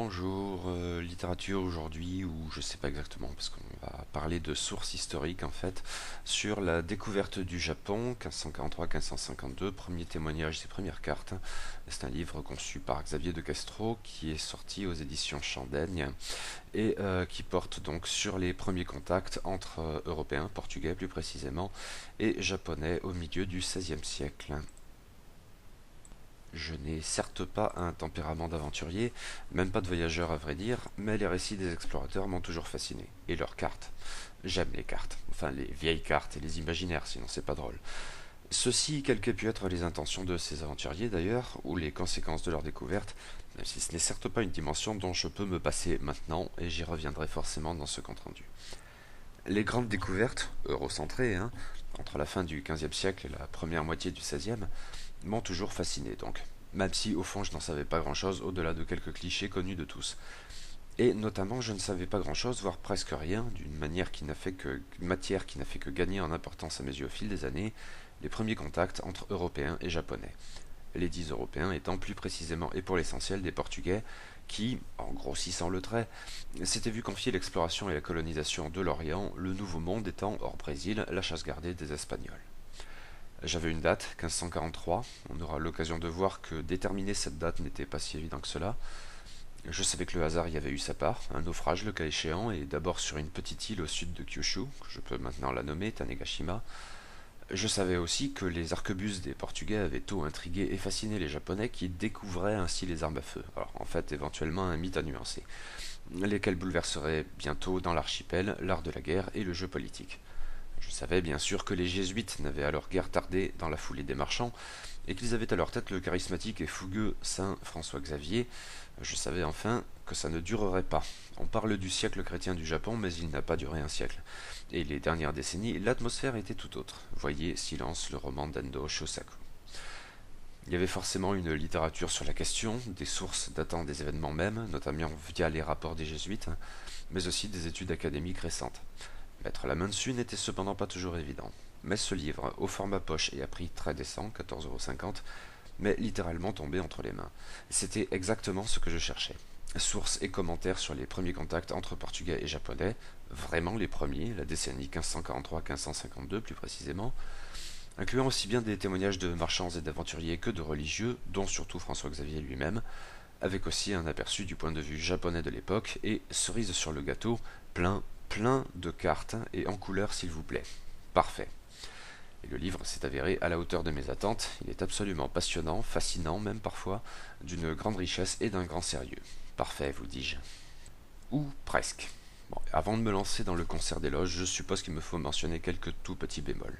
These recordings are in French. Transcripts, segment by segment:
Bonjour, littérature aujourd'hui, ou je sais pas exactement, parce qu'on va parler de sources historiques en fait, sur la découverte du Japon, 1543-1552, premier témoignage des premières cartes. C'est un livre conçu par Xavier de Castro, qui est sorti aux éditions Chandaigne, et qui porte donc sur les premiers contacts entre Européens, Portugais plus précisément, et Japonais au milieu du XVIe siècle. Je n'ai certes pas un tempérament d'aventurier, même pas de voyageur à vrai dire, mais les récits des explorateurs m'ont toujours fasciné. Et leurs cartes. J'aime les cartes. Enfin, les vieilles cartes et les imaginaires, sinon c'est pas drôle. Ceci, quelles qu'aient pu être les intentions de ces aventuriers d'ailleurs, ou les conséquences de leur découverte, même si ce n'est certes pas une dimension dont je peux me passer maintenant, et j'y reviendrai forcément dans ce compte-rendu. Les grandes découvertes, eurocentrées, entre la fin du XVe siècle et la première moitié du XVIe, m'ont toujours fasciné donc, même si au fond je n'en savais pas grand-chose au-delà de quelques clichés connus de tous. Et notamment je ne savais pas grand-chose, voire presque rien, matière qui n'a fait que gagner en importance à mes yeux au fil des années, les premiers contacts entre Européens et Japonais. Les dix Européens étant plus précisément et pour l'essentiel des Portugais qui, en grossissant le trait, s'étaient vu confier l'exploration et la colonisation de l'Orient, le Nouveau Monde étant, hors Brésil, la chasse gardée des Espagnols. J'avais une date, 1543. On aura l'occasion de voir que déterminer cette date n'était pas si évident que cela. Je savais que le hasard y avait eu sa part, un naufrage le cas échéant, et d'abord sur une petite île au sud de Kyushu, que je peux maintenant la nommer Tanegashima. Je savais aussi que les arquebuses des Portugais avaient tôt intrigué et fasciné les Japonais qui découvraient ainsi les armes à feu. Alors en fait éventuellement un mythe à nuancer, lesquels bouleverseraient bientôt dans l'archipel l'art de la guerre et le jeu politique. Je savais bien sûr que les jésuites n'avaient alors guère tardé dans la foulée des marchands, et qu'ils avaient à leur tête le charismatique et fougueux saint François Xavier. Je savais enfin que ça ne durerait pas. On parle du siècle chrétien du Japon, mais il n'a pas duré un siècle. Et les dernières décennies, l'atmosphère était tout autre. Voyez Silence, le roman d'Endo Shosaku. Il y avait forcément une littérature sur la question, des sources datant des événements mêmes, notamment via les rapports des jésuites, mais aussi des études académiques récentes. Mettre la main dessus n'était cependant pas toujours évident. Mais ce livre, au format poche et à prix très décent, 14,50 €, m'est littéralement tombé entre les mains. C'était exactement ce que je cherchais. Sources et commentaires sur les premiers contacts entre Portugais et Japonais, vraiment les premiers, la décennie 1543-1552 plus précisément, incluant aussi bien des témoignages de marchands et d'aventuriers que de religieux, dont surtout François Xavier lui-même, avec aussi un aperçu du point de vue japonais de l'époque et, cerise sur le gâteau, plein de cartes et en couleur s'il vous plaît. Parfait. Et le livre s'est avéré à la hauteur de mes attentes, il est absolument passionnant, fascinant même parfois, d'une grande richesse et d'un grand sérieux. Parfait, vous dis-je. Ou presque. Bon, avant de me lancer dans le concert d'éloges, je suppose qu'il me faut mentionner quelques tout petits bémols.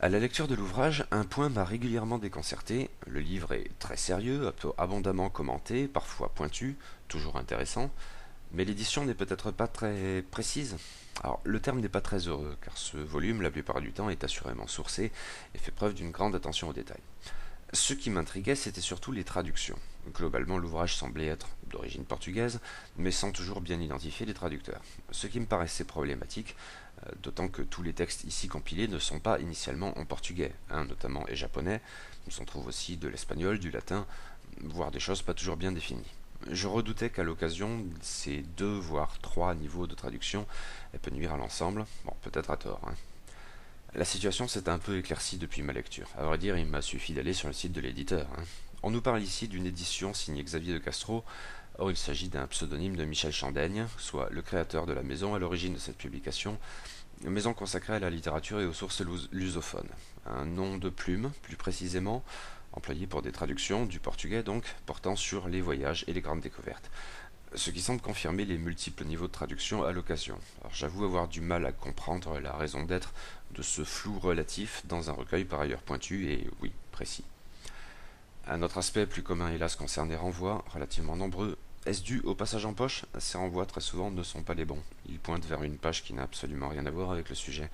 À la lecture de l'ouvrage, un point m'a régulièrement déconcerté. Le livre est très sérieux, abondamment commenté, parfois pointu, toujours intéressant, mais l'édition n'est peut-être pas très précise. Alors, le terme n'est pas très heureux, car ce volume, la plupart du temps, est assurément sourcé et fait preuve d'une grande attention aux détails. Ce qui m'intriguait, c'était surtout les traductions. Globalement, l'ouvrage semblait être d'origine portugaise, mais sans toujours bien identifier les traducteurs. Ce qui me paraissait problématique, d'autant que tous les textes ici compilés ne sont pas initialement en portugais, notamment et japonais. On trouve aussi de l'espagnol, du latin, voire des choses pas toujours bien définies. Je redoutais qu'à l'occasion, ces deux voire trois niveaux de traduction peut nuire à l'ensemble, bon, peut-être à tort. La situation s'est un peu éclaircie depuis ma lecture. À vrai dire, il m'a suffi d'aller sur le site de l'éditeur. On nous parle ici d'une édition signée Xavier de Castro. Or, il s'agit d'un pseudonyme de Michel Chandaigne, soit le créateur de la maison à l'origine de cette publication, maison consacrée à la littérature et aux sources lusophones. Un nom de plume, plus précisément, employé pour des traductions, du portugais donc, portant sur les voyages et les grandes découvertes. Ce qui semble confirmer les multiples niveaux de traduction à l'occasion. Alors j'avoue avoir du mal à comprendre la raison d'être de ce flou relatif dans un recueil par ailleurs pointu et, oui, précis. Un autre aspect plus commun hélas concerne les renvois, relativement nombreux. Est-ce dû au passage en poche? Ces renvois très souvent ne sont pas les bons. Ils pointent vers une page qui n'a absolument rien à voir avec le sujet.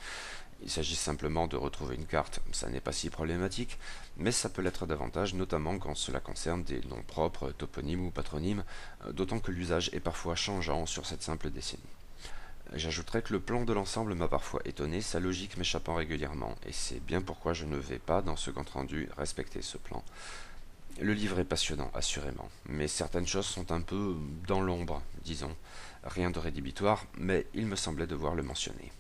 Il s'agit simplement de retrouver une carte, ça n'est pas si problématique, mais ça peut l'être davantage, notamment quand cela concerne des noms propres, toponymes ou patronymes, d'autant que l'usage est parfois changeant sur cette simple décennie. J'ajouterais que le plan de l'ensemble m'a parfois étonné, sa logique m'échappant régulièrement, et c'est bien pourquoi je ne vais pas, dans ce compte rendu, respecter ce plan. Le livre est passionnant, assurément, mais certaines choses sont un peu dans l'ombre, disons. Rien de rédhibitoire, mais il me semblait devoir le mentionner.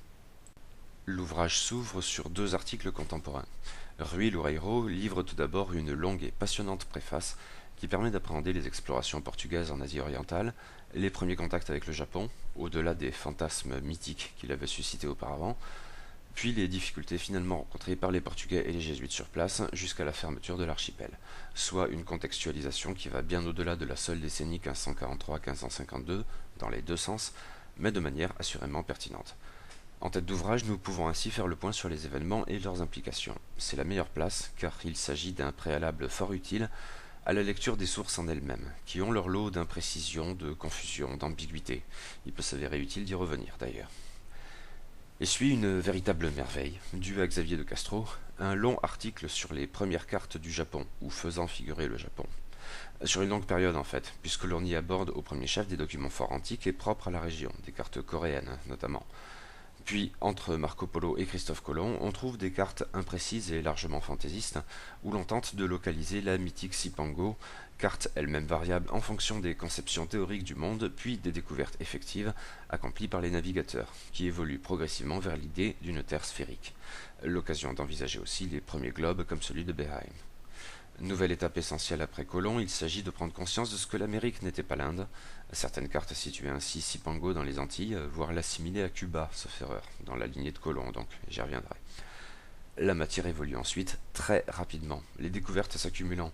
L'ouvrage s'ouvre sur deux articles contemporains. Rui Loureiro livre tout d'abord une longue et passionnante préface qui permet d'appréhender les explorations portugaises en Asie orientale, les premiers contacts avec le Japon, au-delà des fantasmes mythiques qu'il avait suscités auparavant, puis les difficultés finalement rencontrées par les Portugais et les Jésuites sur place jusqu'à la fermeture de l'archipel, soit une contextualisation qui va bien au-delà de la seule décennie 1543-1552, dans les deux sens, mais de manière assurément pertinente. En tête d'ouvrage, nous pouvons ainsi faire le point sur les événements et leurs implications. C'est la meilleure place, car il s'agit d'un préalable fort utile à la lecture des sources en elles-mêmes, qui ont leur lot d'imprécisions, de confusion, d'ambiguïté. Il peut s'avérer utile d'y revenir d'ailleurs. Et suit une véritable merveille, due à Xavier de Castro, un long article sur les premières cartes du Japon, ou faisant figurer le Japon. Sur une longue période en fait, puisque l'on y aborde au premier chef des documents fort antiques et propres à la région, des cartes coréennes notamment. Puis, entre Marco Polo et Christophe Colomb, on trouve des cartes imprécises et largement fantaisistes, où l'on tente de localiser la mythique Cipango, carte elle-même variable en fonction des conceptions théoriques du monde, puis des découvertes effectives accomplies par les navigateurs, qui évoluent progressivement vers l'idée d'une Terre sphérique. L'occasion d'envisager aussi les premiers globes comme celui de Behaim. Nouvelle étape essentielle après Colomb, il s'agit de prendre conscience de ce que l'Amérique n'était pas l'Inde. Certaines cartes situaient ainsi Cipango dans les Antilles, voire l'assimiler à Cuba, sauf erreur, dans la lignée de Colomb donc, j'y reviendrai. La matière évolue ensuite très rapidement, les découvertes s'accumulant,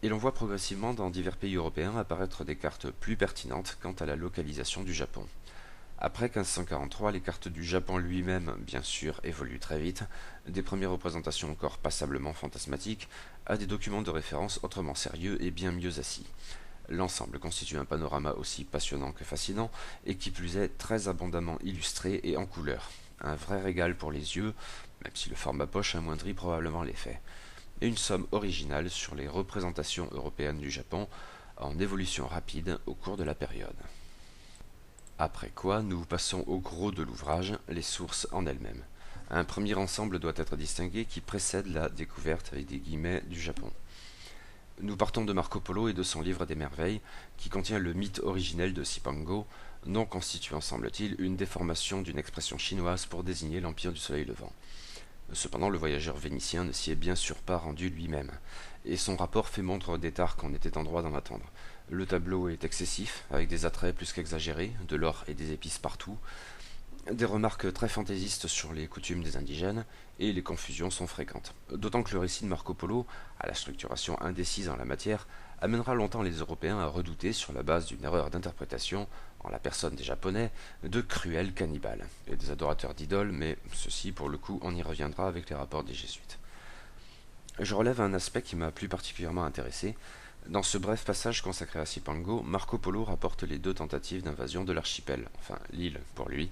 et l'on voit progressivement dans divers pays européens apparaître des cartes plus pertinentes quant à la localisation du Japon. Après 1543, les cartes du Japon lui-même, bien sûr, évoluent très vite, des premières représentations encore passablement fantasmatiques, à des documents de référence autrement sérieux et bien mieux assis. L'ensemble constitue un panorama aussi passionnant que fascinant, et qui plus est très abondamment illustré et en couleur. Un vrai régal pour les yeux, même si le format poche amoindrit probablement l'effet. Et une somme originale sur les représentations européennes du Japon, en évolution rapide au cours de la période. Après quoi, nous passons au gros de l'ouvrage, les sources en elles-mêmes. Un premier ensemble doit être distingué qui précède la découverte avec des guillemets du Japon. Nous partons de Marco Polo et de son livre des merveilles, qui contient le mythe originel de Cipango, non constituant, semble-t-il, une déformation d'une expression chinoise pour désigner l'empire du soleil levant. Cependant, le voyageur vénitien ne s'y est bien sûr pas rendu lui-même, et son rapport fait montre d'état qu'on était en droit d'en attendre. Le tableau est excessif, avec des attraits plus qu'exagérés, de l'or et des épices partout, des remarques très fantaisistes sur les coutumes des indigènes, et les confusions sont fréquentes. D'autant que le récit de Marco Polo, à la structuration indécise en la matière, amènera longtemps les Européens à redouter, sur la base d'une erreur d'interprétation, en la personne des Japonais, de cruels cannibales, et des adorateurs d'idoles, mais ceci, pour le coup, on y reviendra avec les rapports des Jésuites. Je relève un aspect qui m'a plus particulièrement intéressé. Dans ce bref passage consacré à Cipango, Marco Polo rapporte les deux tentatives d'invasion de l'archipel, enfin l'île pour lui,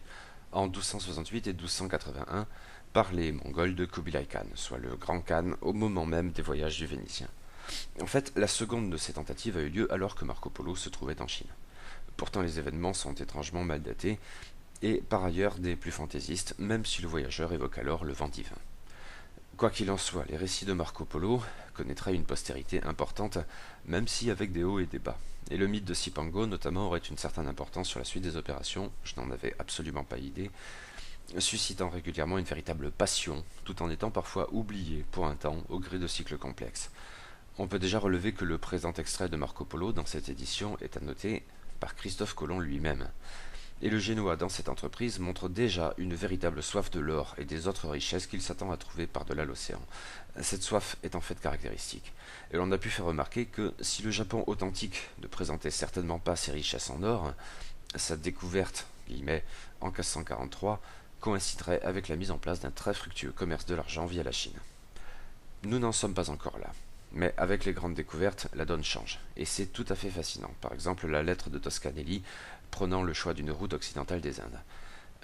en 1268 et 1281 par les Mongols de Kubilai Khan, soit le grand Khan au moment même des voyages du Vénitien. En fait, la seconde de ces tentatives a eu lieu alors que Marco Polo se trouvait en Chine. Pourtant les événements sont étrangement mal datés, et par ailleurs des plus fantaisistes, même si le voyageur évoque alors le vent divin. Quoi qu'il en soit, les récits de Marco Polo connaîtraient une postérité importante, même si avec des hauts et des bas. Et le mythe de Cipango, notamment, aurait une certaine importance sur la suite des opérations, je n'en avais absolument pas idée, suscitant régulièrement une véritable passion, tout en étant parfois oublié pour un temps au gré de cycles complexes. On peut déjà relever que le présent extrait de Marco Polo dans cette édition est à noter par Christophe Colomb lui-même. Et le Génois dans cette entreprise montre déjà une véritable soif de l'or et des autres richesses qu'il s'attend à trouver par-delà l'océan. Cette soif est en fait caractéristique. Et l'on a pu faire remarquer que si le Japon authentique ne présentait certainement pas ses richesses en or, sa découverte, guillemets, en 1543, coïnciderait avec la mise en place d'un très fructueux commerce de l'argent via la Chine. Nous n'en sommes pas encore là. Mais avec les grandes découvertes, la donne change, et c'est tout à fait fascinant. Par exemple, la lettre de Toscanelli prenant le choix d'une route occidentale des Indes.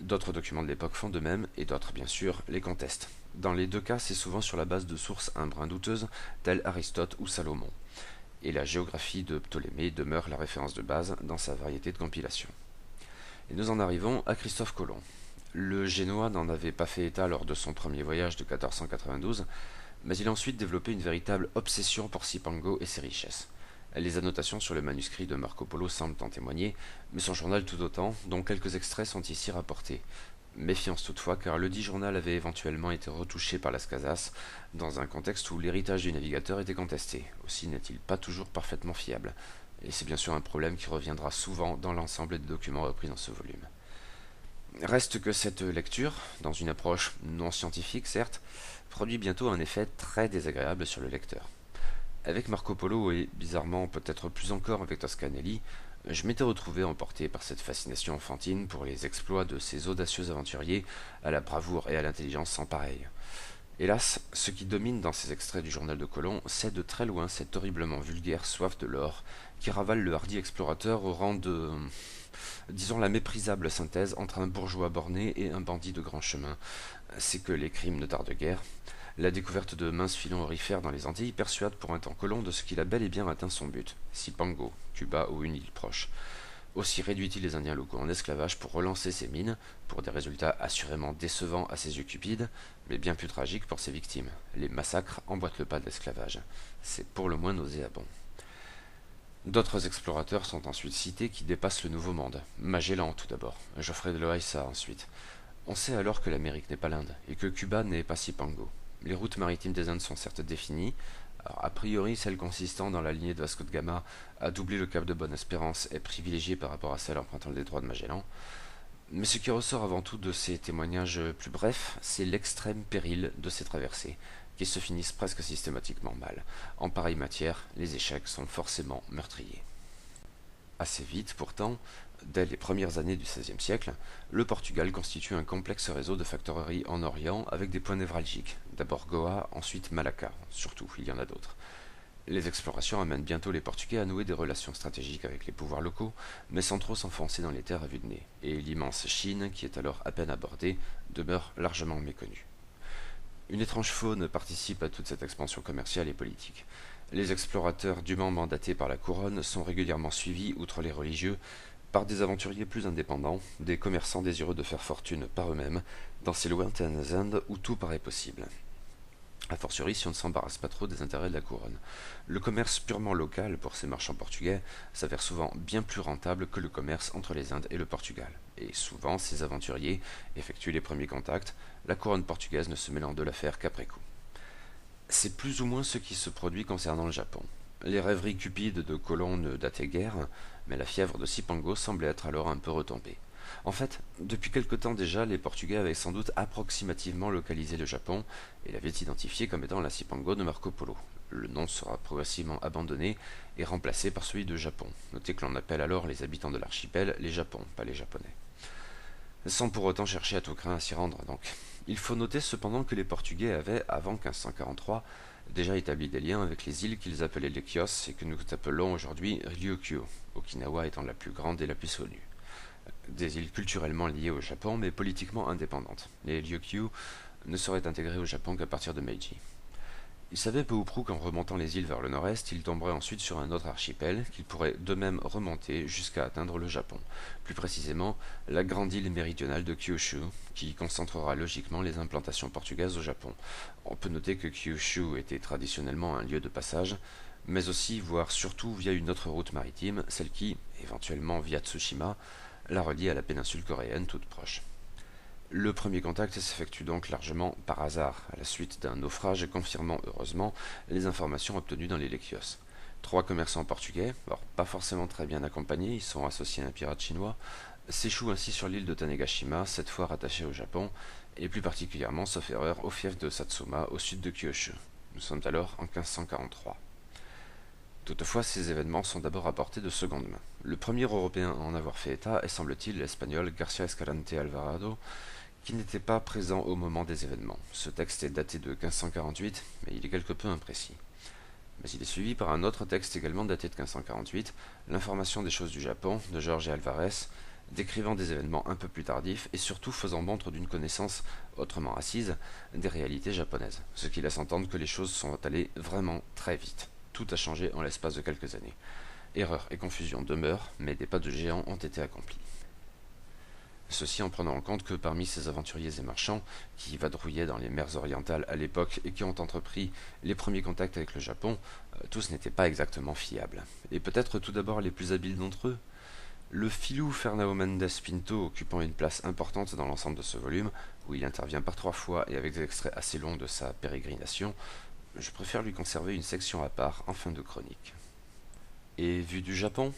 D'autres documents de l'époque font de même, et d'autres, bien sûr, les contestent. Dans les deux cas, c'est souvent sur la base de sources un brin douteuses, telles Aristote ou Salomon. Et la géographie de Ptolémée demeure la référence de base dans sa variété de compilations. Et nous en arrivons à Christophe Colomb. Le Génois n'en avait pas fait état lors de son premier voyage de 1492, Mais il a ensuite développé une véritable obsession pour Cipango et ses richesses. Les annotations sur le manuscrit de Marco Polo semblent en témoigner, mais son journal tout autant, dont quelques extraits sont ici rapportés. Méfiance toutefois, car le dit journal avait éventuellement été retouché par Las Casas, dans un contexte où l'héritage du navigateur était contesté. Aussi n'est-il pas toujours parfaitement fiable. Et c'est bien sûr un problème qui reviendra souvent dans l'ensemble des documents repris dans ce volume. Reste que cette lecture, dans une approche non scientifique certes, produit bientôt un effet très désagréable sur le lecteur. Avec Marco Polo et bizarrement peut-être plus encore avec Toscanelli, je m'étais retrouvé emporté par cette fascination enfantine pour les exploits de ces audacieux aventuriers à la bravoure et à l'intelligence sans pareil. Hélas, ce qui domine dans ces extraits du journal de Colomb, c'est de très loin cette horriblement vulgaire soif de l'or qui ravale le hardi explorateur au rang de, disons, la méprisable synthèse entre un bourgeois borné et un bandit de grand chemin. C'est que les crimes ne tardent guère. La découverte de minces filons aurifères dans les Antilles persuade pour un temps Colomb de ce qu'il a bel et bien atteint son but, Cipango, Cuba ou une île proche. Aussi réduit-il les Indiens locaux en esclavage pour relancer ses mines, pour des résultats assurément décevants à ses yeux cupides, mais bien plus tragiques pour ses victimes. Les massacres emboîtent le pas de l'esclavage. C'est pour le moins nauséabond. D'autres explorateurs sont ensuite cités qui dépassent le Nouveau Monde. Magellan tout d'abord, Geoffrey de Loaysa ensuite. On sait alors que l'Amérique n'est pas l'Inde, et que Cuba n'est pas Cipango. Les routes maritimes des Indes sont certes définies, alors, a priori, celle consistant dans la lignée de Vasco de Gama à doubler le cap de Bonne-Espérance est privilégiée par rapport à celle empruntant le détroit de Magellan. Mais ce qui ressort avant tout de ces témoignages plus brefs, c'est l'extrême péril de ces traversées, qui se finissent presque systématiquement mal. En pareille matière, les échecs sont forcément meurtriers. Assez vite, pourtant, dès les premières années du XVIe siècle, le Portugal constitue un complexe réseau de factoreries en Orient avec des points névralgiques. D'abord Goa, ensuite Malacca, surtout, il y en a d'autres. Les explorations amènent bientôt les Portugais à nouer des relations stratégiques avec les pouvoirs locaux, mais sans trop s'enfoncer dans les terres à vue de nez, et l'immense Chine, qui est alors à peine abordée, demeure largement méconnue. Une étrange faune participe à toute cette expansion commerciale et politique. Les explorateurs dûment mandatés par la couronne sont régulièrement suivis, outre les religieux, par des aventuriers plus indépendants, des commerçants désireux de faire fortune par eux-mêmes, dans ces lointaines Indes où tout paraît possible. A fortiori si on ne s'embarrasse pas trop des intérêts de la couronne. Le commerce purement local pour ces marchands portugais s'avère souvent bien plus rentable que le commerce entre les Indes et le Portugal. Et souvent, ces aventuriers effectuent les premiers contacts, la couronne portugaise ne se mêlant de l'affaire qu'après coup. C'est plus ou moins ce qui se produit concernant le Japon. Les rêveries cupides de Colomb ne dataient guère, mais la fièvre de Cipango semblait être alors un peu retombée. En fait, depuis quelque temps déjà, les Portugais avaient sans doute approximativement localisé le Japon et l'avaient identifié comme étant la Cipango de Marco Polo. Le nom sera progressivement abandonné et remplacé par celui de Japon. Notez que l'on appelle alors les habitants de l'archipel les Japons, pas les Japonais. Sans pour autant chercher à tout craint à s'y rendre, donc. Il faut noter cependant que les Portugais avaient, avant 1543, déjà établi des liens avec les îles qu'ils appelaient les Chios et que nous appelons aujourd'hui Ryukyu, Okinawa étant la plus grande et la plus connue. Des îles culturellement liées au Japon mais politiquement indépendantes. Les Ryukyu ne seraient intégrés au Japon qu'à partir de Meiji. Ils savaient peu ou prou qu'en remontant les îles vers le nord-est, ils tomberaient ensuite sur un autre archipel qu'ils pourraient d'eux-mêmes remonter jusqu'à atteindre le Japon. Plus précisément, la grande île méridionale de Kyushu, qui concentrera logiquement les implantations portugaises au Japon. On peut noter que Kyushu était traditionnellement un lieu de passage, mais aussi, voire surtout, via une autre route maritime, celle qui, éventuellement via Tsushima, la relie à la péninsule coréenne toute proche. Le premier contact s'effectue donc largement par hasard, à la suite d'un naufrage confirmant heureusement les informations obtenues dans les Lequios. Trois commerçants portugais, alors pas forcément très bien accompagnés, ils sont associés à un pirate chinois, s'échouent ainsi sur l'île de Tanegashima, cette fois rattachée au Japon, et plus particulièrement, sauf erreur, au fief de Satsuma, au sud de Kyushu. Nous sommes alors en 1543. Toutefois, ces événements sont d'abord apportés de seconde main. Le premier Européen à en avoir fait état est, semble-t-il, l'Espagnol García Escalante Alvarado, qui n'était pas présent au moment des événements. Ce texte est daté de 1548, mais il est quelque peu imprécis. Mais il est suivi par un autre texte également daté de 1548, L'information des choses du Japon, de Jorge Alvarez, décrivant des événements un peu plus tardifs et surtout faisant montre d'une connaissance autrement assise des réalités japonaises, ce qui laisse entendre que les choses sont allées vraiment très vite. Tout a changé en l'espace de quelques années. Erreur et confusion demeurent, mais des pas de géant ont été accomplis. Ceci en prenant en compte que parmi ces aventuriers et marchands qui vadrouillaient dans les mers orientales à l'époque et qui ont entrepris les premiers contacts avec le Japon, tous n'étaient pas exactement fiables. Et peut-être tout d'abord les plus habiles d'entre eux. Le filou Fernão Mendes Pinto occupant une place importante dans l'ensemble de ce volume, où il intervient par 3 fois et avec des extraits assez longs de sa pérégrination, je préfère lui conserver une section à part en fin de chronique. Et vu du Japon,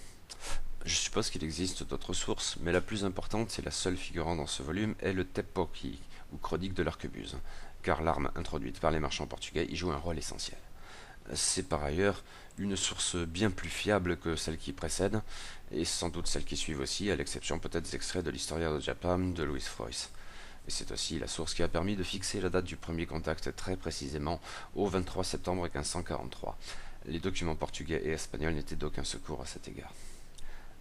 je suppose qu'il existe d'autres sources, mais la plus importante et la seule figurant dans ce volume est le Teppoki, ou chronique de l'arquebuse, car l'arme introduite par les marchands portugais y joue un rôle essentiel. C'est par ailleurs une source bien plus fiable que celle qui précède, et sans doute celle qui suit aussi, à l'exception peut-être des extraits de l'Historia de Japan de Louis Freus. Et c'est aussi la source qui a permis de fixer la date du premier contact très précisément au 23 septembre 1543. Les documents portugais et espagnols n'étaient d'aucun secours à cet égard.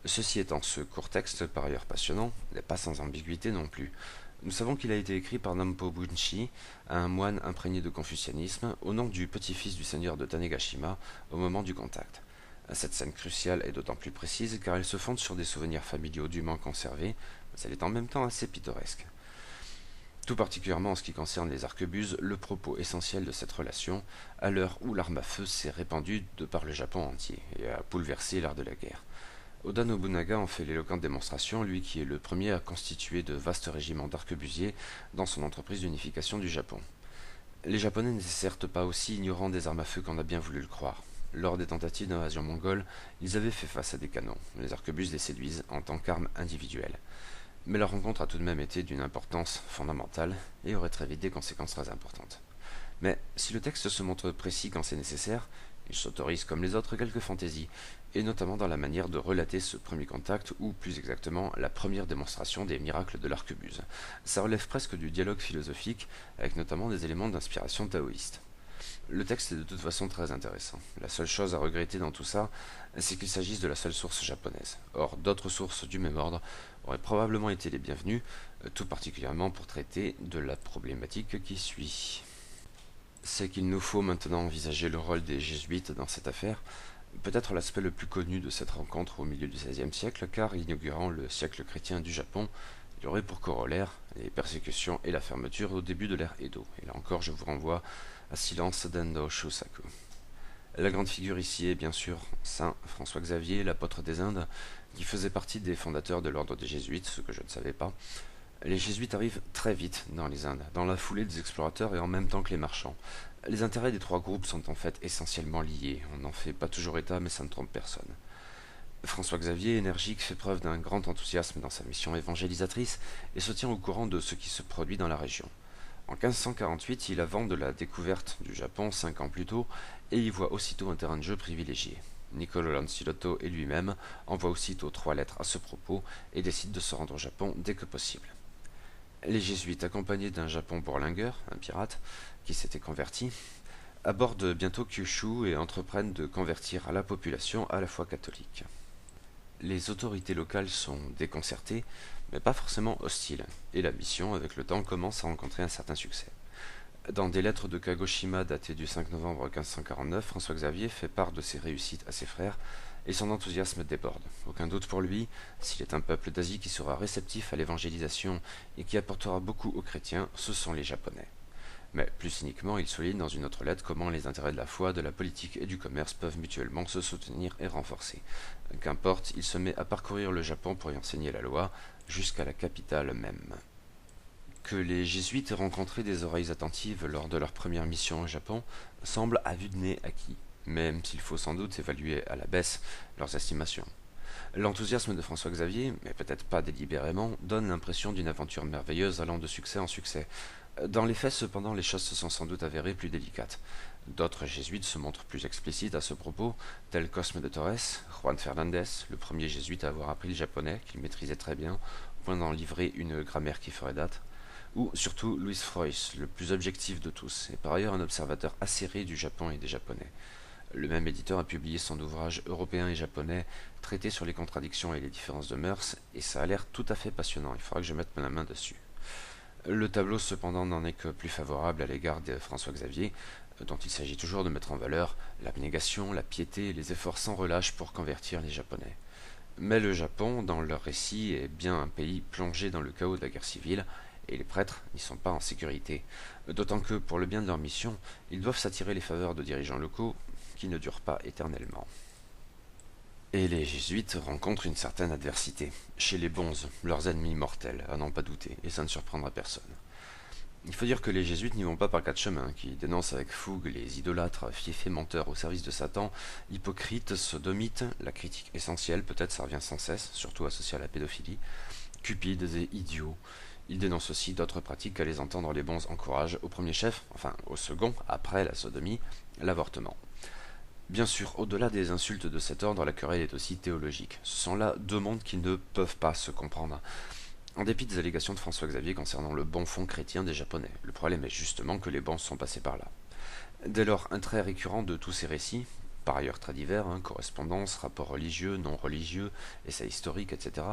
Ceci étant, ce court texte, par ailleurs passionnant, n'est pas sans ambiguïté non plus. Nous savons qu'il a été écrit par Nampo Bunshi, un moine imprégné de confucianisme, au nom du petit-fils du seigneur de Tanegashima, au moment du contact. Cette scène cruciale est d'autant plus précise car elle se fonde sur des souvenirs familiaux dûment conservés, mais elle est en même temps assez pittoresque. Tout particulièrement en ce qui concerne les arquebuses, le propos essentiel de cette relation, à l'heure où l'arme à feu s'est répandue de par le Japon entier et a bouleversé l'art de la guerre. Oda Nobunaga en fait l'éloquente démonstration, lui qui est le premier à constituer de vastes régiments d'arquebusiers dans son entreprise d'unification du Japon. Les Japonais n'étaient certes pas aussi ignorants des armes à feu qu'on a bien voulu le croire. Lors des tentatives d'invasion mongole, ils avaient fait face à des canons. Les arquebuses les séduisent en tant qu'armes individuelles. Mais la rencontre a tout de même été d'une importance fondamentale et aurait très vite des conséquences très importantes. Mais si le texte se montre précis quand c'est nécessaire, il s'autorise comme les autres quelques fantaisies, et notamment dans la manière de relater ce premier contact, ou plus exactement la première démonstration des miracles de l'arquebuse. Ça relève presque du dialogue philosophique, avec notamment des éléments d'inspiration taoïste. Le texte est de toute façon très intéressant. La seule chose à regretter dans tout ça, c'est qu'il s'agisse de la seule source japonaise. Or, d'autres sources du même ordre auraient probablement été les bienvenues, tout particulièrement pour traiter de la problématique qui suit. C'est qu'il nous faut maintenant envisager le rôle des jésuites dans cette affaire, peut-être l'aspect le plus connu de cette rencontre au milieu du XVIe siècle, car inaugurant le siècle chrétien du Japon, il aurait pour corollaire les persécutions et la fermeture au début de l'ère Edo. Et là encore, je vous renvoie à Silence d'Endo Shusaku. La grande figure ici est bien sûr Saint François Xavier, l'apôtre des Indes, qui faisait partie des fondateurs de l'ordre des Jésuites, ce que je ne savais pas. Les Jésuites arrivent très vite dans les Indes, dans la foulée des explorateurs et en même temps que les marchands. Les intérêts des trois groupes sont en fait essentiellement liés. On n'en fait pas toujours état, mais ça ne trompe personne. François Xavier, énergique, fait preuve d'un grand enthousiasme dans sa mission évangélisatrice et se tient au courant de ce qui se produit dans la région. En 1548, il avance de la découverte du Japon 5 ans plus tôt et y voit aussitôt un terrain de jeu privilégié. Niccolo Lancelotto et lui-même envoient aussitôt 3 lettres à ce propos et décident de se rendre au Japon dès que possible. Les jésuites, accompagnés d'un Japon bourlingueur, un pirate, qui s'était converti, abordent bientôt Kyushu et entreprennent de convertir la population à la foi catholique. Les autorités locales sont déconcertées, mais pas forcément hostiles, et la mission, avec le temps, commence à rencontrer un certain succès. Dans des lettres de Kagoshima datées du 5 novembre 1549, François Xavier fait part de ses réussites à ses frères, et son enthousiasme déborde. Aucun doute pour lui, s'il est un peuple d'Asie qui sera réceptif à l'évangélisation et qui apportera beaucoup aux chrétiens, ce sont les Japonais. Mais plus cyniquement, il souligne dans une autre lettre comment les intérêts de la foi, de la politique et du commerce peuvent mutuellement se soutenir et renforcer. Qu'importe, il se met à parcourir le Japon pour y enseigner la loi, jusqu'à la capitale même. Que les jésuites aient rencontré des oreilles attentives lors de leur première mission au Japon semble à vue de nez acquis, même s'il faut sans doute évaluer à la baisse leurs estimations. L'enthousiasme de François Xavier, mais peut-être pas délibérément, donne l'impression d'une aventure merveilleuse allant de succès en succès. Dans les faits, cependant, les choses se sont sans doute avérées plus délicates. D'autres jésuites se montrent plus explicites à ce propos, tels Cosme de Torres, Juan Fernandez, le premier jésuite à avoir appris le japonais, qu'il maîtrisait très bien, au point d'en livrer une grammaire qui ferait date, ou surtout Louis Freus, le plus objectif de tous, et par ailleurs un observateur acéré du Japon et des Japonais. Le même éditeur a publié son ouvrage Européens et Japonais, traité sur les contradictions et les différences de mœurs, et ça a l'air tout à fait passionnant, il faudra que je mette la main dessus. Le tableau cependant n'en est que plus favorable à l'égard de François Xavier, dont il s'agit toujours de mettre en valeur l'abnégation, la piété et les efforts sans relâche pour convertir les Japonais. Mais le Japon, dans leur récit, est bien un pays plongé dans le chaos de la guerre civile, et les prêtres n'y sont pas en sécurité. D'autant que, pour le bien de leur mission, ils doivent s'attirer les faveurs de dirigeants locaux qui ne durent pas éternellement. Et les jésuites rencontrent une certaine adversité. Chez les bonzes, leurs ennemis mortels, à n'en pas douter, et ça ne surprendra personne. Il faut dire que les jésuites n'y vont pas par quatre chemins, qui dénoncent avec fougue les idolâtres, fiefs et menteurs au service de Satan, hypocrites, sodomites, la critique essentielle, peut-être ça revient sans cesse, surtout associée à la pédophilie, cupides et idiots. Ils dénoncent aussi d'autres pratiques qu'à les entendre les bons encouragent, au premier chef, enfin au second, après la sodomie, l'avortement. Bien sûr, au-delà des insultes de cet ordre, la querelle est aussi théologique. Ce sont là deux mondes qui ne peuvent pas se comprendre. En dépit des allégations de François-Xavier concernant le bon fond chrétien des Japonais, le problème est justement que les bons sont passés par là. Dès lors, un trait récurrent de tous ces récits, par ailleurs très divers, correspondances, rapports religieux, non religieux, essais historiques, etc.,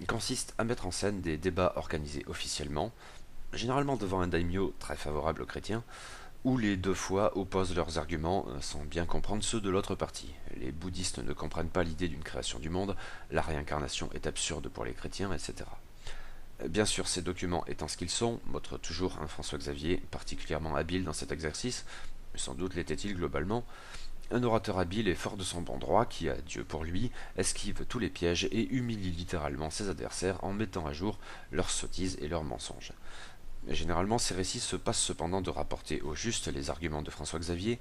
consiste à mettre en scène des débats organisés officiellement, généralement devant un daimyo très favorable aux chrétiens, où les deux fois opposent leurs arguments sans bien comprendre ceux de l'autre partie. Les bouddhistes ne comprennent pas l'idée d'une création du monde, la réincarnation est absurde pour les chrétiens, etc. Bien sûr, ces documents étant ce qu'ils sont, montrent toujours un François-Xavier particulièrement habile dans cet exercice, mais sans doute l'était-il globalement, un orateur habile et fort de son bon droit qui, a Dieu pour lui, esquive tous les pièges et humilie littéralement ses adversaires en mettant à jour leurs sottises et leurs mensonges. Généralement, ces récits se passent cependant de rapporter au juste les arguments de François-Xavier,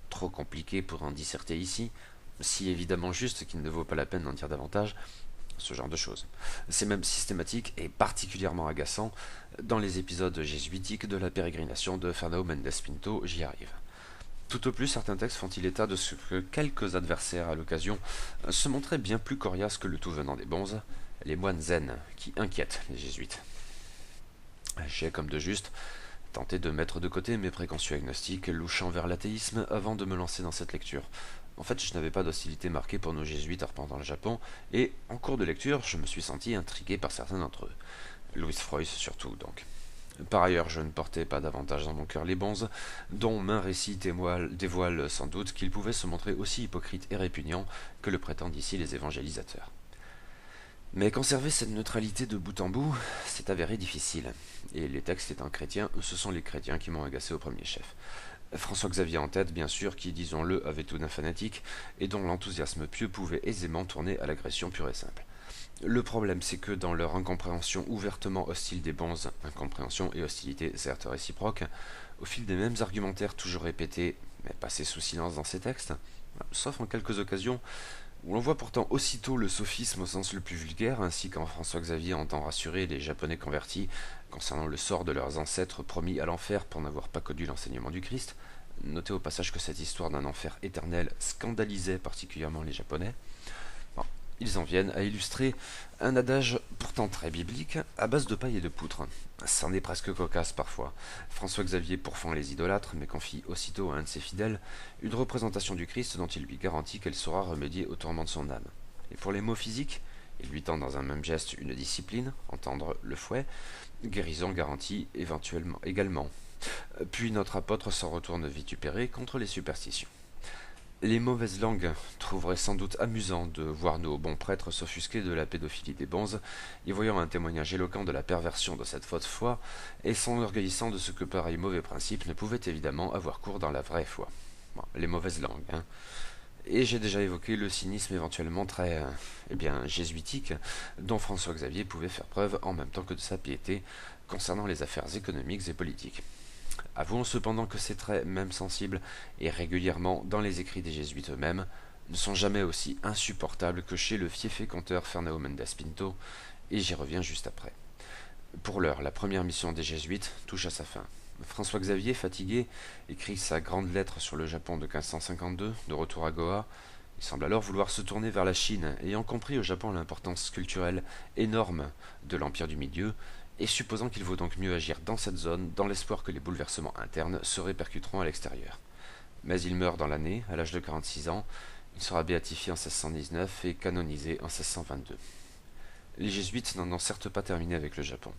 trop compliqués pour en disserter ici, si évidemment juste qu'il ne vaut pas la peine d'en dire davantage, ce genre de choses. C'est même systématique et particulièrement agaçant dans les épisodes jésuitiques de la pérégrination de Fernão Mendes Pinto, j'y arrive. Tout au plus, certains textes font-ils état de ce que quelques adversaires à l'occasion se montraient bien plus coriaces que le tout venant des bonzes, les moines zen, qui inquiètent les jésuites. J'ai, comme de juste, tenté de mettre de côté mes préconçus agnostiques, louchant vers l'athéisme avant de me lancer dans cette lecture. En fait, je n'avais pas d'hostilité marquée pour nos jésuites arpentant le Japon, et, en cours de lecture, je me suis senti intrigué par certains d'entre eux. Louis Freud surtout, donc. Par ailleurs, je ne portais pas davantage dans mon cœur les bonzes, dont maint récit dévoile sans doute qu'ils pouvaient se montrer aussi hypocrites et répugnants que le prétendent ici les évangélisateurs. Mais conserver cette neutralité de bout en bout, c'est avéré difficile. Et les textes étant chrétiens, ce sont les chrétiens qui m'ont agacé au premier chef. François-Xavier en tête, bien sûr, qui, disons-le, avait tout d'un fanatique, et dont l'enthousiasme pieux pouvait aisément tourner à l'agression pure et simple. Le problème, c'est que dans leur incompréhension ouvertement hostile des bonzes, incompréhension et hostilité certes réciproques, au fil des mêmes argumentaires toujours répétés, mais passés sous silence dans ces textes, sauf en quelques occasions, où l'on voit pourtant aussitôt le sophisme au sens le plus vulgaire, ainsi quand François-Xavier entend rassurer les Japonais convertis concernant le sort de leurs ancêtres promis à l'enfer pour n'avoir pas connu l'enseignement du Christ. Notez au passage que cette histoire d'un enfer éternel scandalisait particulièrement les Japonais. Bon, ils en viennent à illustrer un adage pourtant très biblique à base de paille et de poutre. C'en est presque cocasse parfois. François-Xavier pourfend les idolâtres, mais confie aussitôt à un de ses fidèles une représentation du Christ dont il lui garantit qu'elle saura remédier au tourment de son âme. Et pour les maux physiques, il lui tend dans un même geste une discipline, entendre le fouet, guérison garantie éventuellement également. Puis notre apôtre s'en retourne vitupéré contre les superstitions. Les mauvaises langues trouveraient sans doute amusant de voir nos bons prêtres s'offusquer de la pédophilie des bonzes, y voyant un témoignage éloquent de la perversion de cette fausse foi, et s'enorgueillissant de ce que pareil mauvais principe ne pouvait évidemment avoir cours dans la vraie foi. Bon, les mauvaises langues, Et j'ai déjà évoqué le cynisme éventuellement très, jésuitique, dont François-Xavier pouvait faire preuve en même temps que de sa piété concernant les affaires économiques et politiques. Avouons cependant que ces traits, même sensibles, et régulièrement dans les écrits des jésuites eux-mêmes, ne sont jamais aussi insupportables que chez le fiefé conteur Fernão Mendes Pinto, et j'y reviens juste après. Pour l'heure, la première mission des jésuites touche à sa fin. François-Xavier, fatigué, écrit sa grande lettre sur le Japon de 1552, de retour à Goa. Il semble alors vouloir se tourner vers la Chine, ayant compris au Japon l'importance culturelle énorme de l'Empire du Milieu, et supposant qu'il vaut donc mieux agir dans cette zone, dans l'espoir que les bouleversements internes se répercuteront à l'extérieur. Mais il meurt dans l'année, à l'âge de 46 ans, il sera béatifié en 1619 et canonisé en 1622. Les jésuites n'en ont certes pas terminé avec le Japon,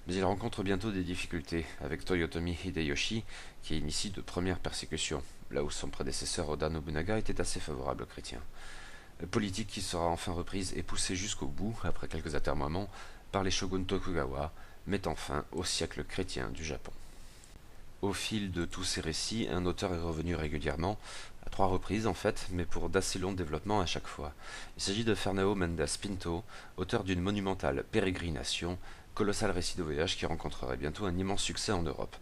mais ils rencontrent bientôt des difficultés avec Toyotomi Hideyoshi, qui initie de premières persécutions, là où son prédécesseur Oda Nobunaga était assez favorable aux chrétiens. politique qui sera enfin reprise et poussée jusqu'au bout, après quelques atermoiements, par les shoguns Tokugawa, mettant fin au siècle chrétien du Japon. Au fil de tous ces récits, un auteur est revenu régulièrement, à 3 reprises en fait, mais pour d'assez longs développements à chaque fois. Il s'agit de Fernão Mendes Pinto, auteur d'une monumentale pérégrination, colossal récit de voyage qui rencontrerait bientôt un immense succès en Europe.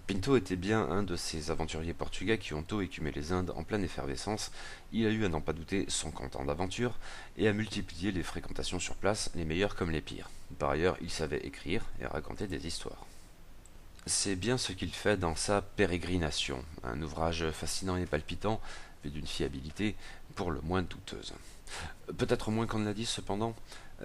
Pinto était bien un de ces aventuriers portugais qui ont tôt écumé les Indes en pleine effervescence. Il a eu à n'en pas douter son compte d'aventure et a multiplié les fréquentations sur place, les meilleures comme les pires. Par ailleurs, il savait écrire et raconter des histoires. C'est bien ce qu'il fait dans sa Pérégrination, un ouvrage fascinant et palpitant, mais d'une fiabilité pour le moins douteuse. Peut-être moins qu'on ne l'a dit cependant.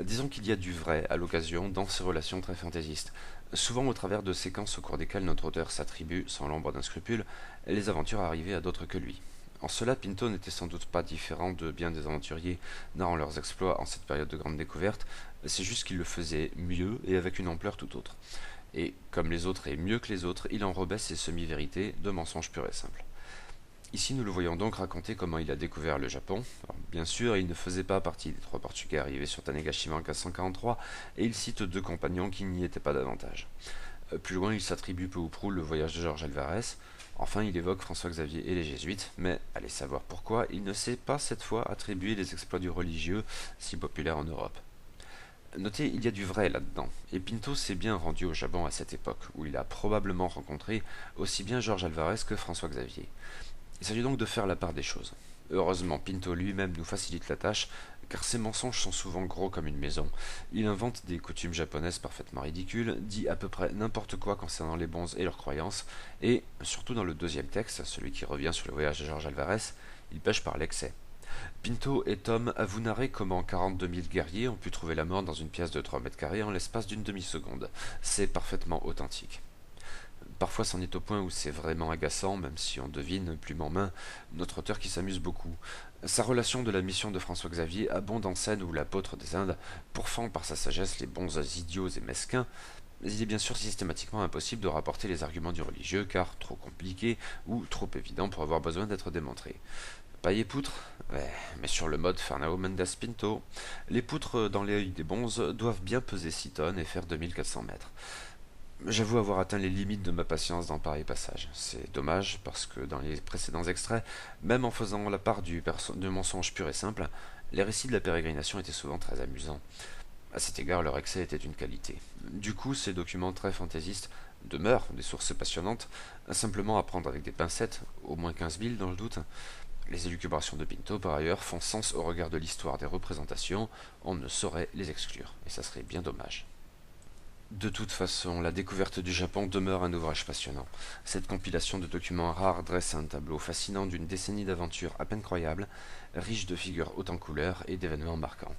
Disons qu'il y a du vrai à l'occasion dans ces relations très fantaisistes, souvent au travers de séquences au cours desquelles notre auteur s'attribue, sans l'ombre d'un scrupule, les aventures arrivées à d'autres que lui. En cela, Pinto n'était sans doute pas différent de bien des aventuriers narrant leurs exploits en cette période de grande découverte, c'est juste qu'il le faisait mieux et avec une ampleur tout autre. Et, comme les autres et mieux que les autres, il enrobait ses semi-vérités de mensonges purs et simples. Ici, nous le voyons donc raconter comment il a découvert le Japon. Alors, bien sûr, il ne faisait pas partie des 3 Portugais arrivés sur Tanegashima en 1543, et il cite 2 compagnons qui n'y étaient pas davantage. Plus loin, il s'attribue peu ou prou le voyage de Georges Alvarez. Enfin, il évoque François-Xavier et les Jésuites, mais allez savoir pourquoi, il ne s'est pas cette fois attribué les exploits du religieux, si populaires en Europe. Notez, il y a du vrai là-dedans, et Pinto s'est bien rendu au Japon à cette époque, où il a probablement rencontré aussi bien Georges Alvarez que François-Xavier. Il s'agit donc de faire la part des choses. Heureusement, Pinto lui-même nous facilite la tâche, car ses mensonges sont souvent gros comme une maison. Il invente des coutumes japonaises parfaitement ridicules, dit à peu près n'importe quoi concernant les bonzes et leurs croyances, et, surtout dans le deuxième texte, celui qui revient sur le voyage de Georges Alvarez, il pêche par l'excès. Pinto et Tom avouent narrer comment 42 000 guerriers ont pu trouver la mort dans une pièce de 3 mètres carrés en l'espace d'une demi-seconde. C'est parfaitement authentique. Parfois c'en est au point où c'est vraiment agaçant, même si on devine, plume en main, notre auteur qui s'amuse beaucoup. Sa relation de la mission de François-Xavier abonde en scène où l'apôtre des Indes pourfend par sa sagesse les bons idiots et mesquins, mais il est bien sûr systématiquement impossible de rapporter les arguments du religieux, car trop compliqués ou trop évidents pour avoir besoin d'être démontrés. Paille et poutre? Ouais, mais sur le mode Fernão Mendes Pinto, les poutres dans l'œil des bonzes doivent bien peser 6 tonnes et faire 2400 mètres. J'avoue avoir atteint les limites de ma patience dans pareil passage. C'est dommage, parce que dans les précédents extraits, même en faisant la part du mensonge pur et simple, les récits de la pérégrination étaient souvent très amusants. À cet égard, leur excès était une qualité. Du coup, ces documents très fantaisistes demeurent des sources passionnantes, simplement à prendre avec des pincettes, au moins 15 000 dans le doute. Les élucubrations de Pinto, par ailleurs, font sens au regard de l'histoire des représentations, on ne saurait les exclure, et ça serait bien dommage. De toute façon, la découverte du Japon demeure un ouvrage passionnant. Cette compilation de documents rares dresse un tableau fascinant d'une décennie d'aventures à peine croyables, riche de figures hautes en couleurs et d'événements marquants.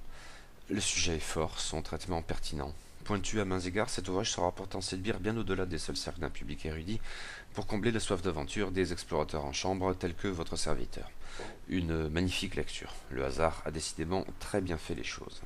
Le sujet est fort, son traitement pertinent. Pointu à mains égards, cet ouvrage sera pourtant séduire bien au-delà des seuls cercles d'un public érudit, pour combler la soif d'aventure des explorateurs en chambre tels que votre serviteur. Une magnifique lecture. Le hasard a décidément très bien fait les choses.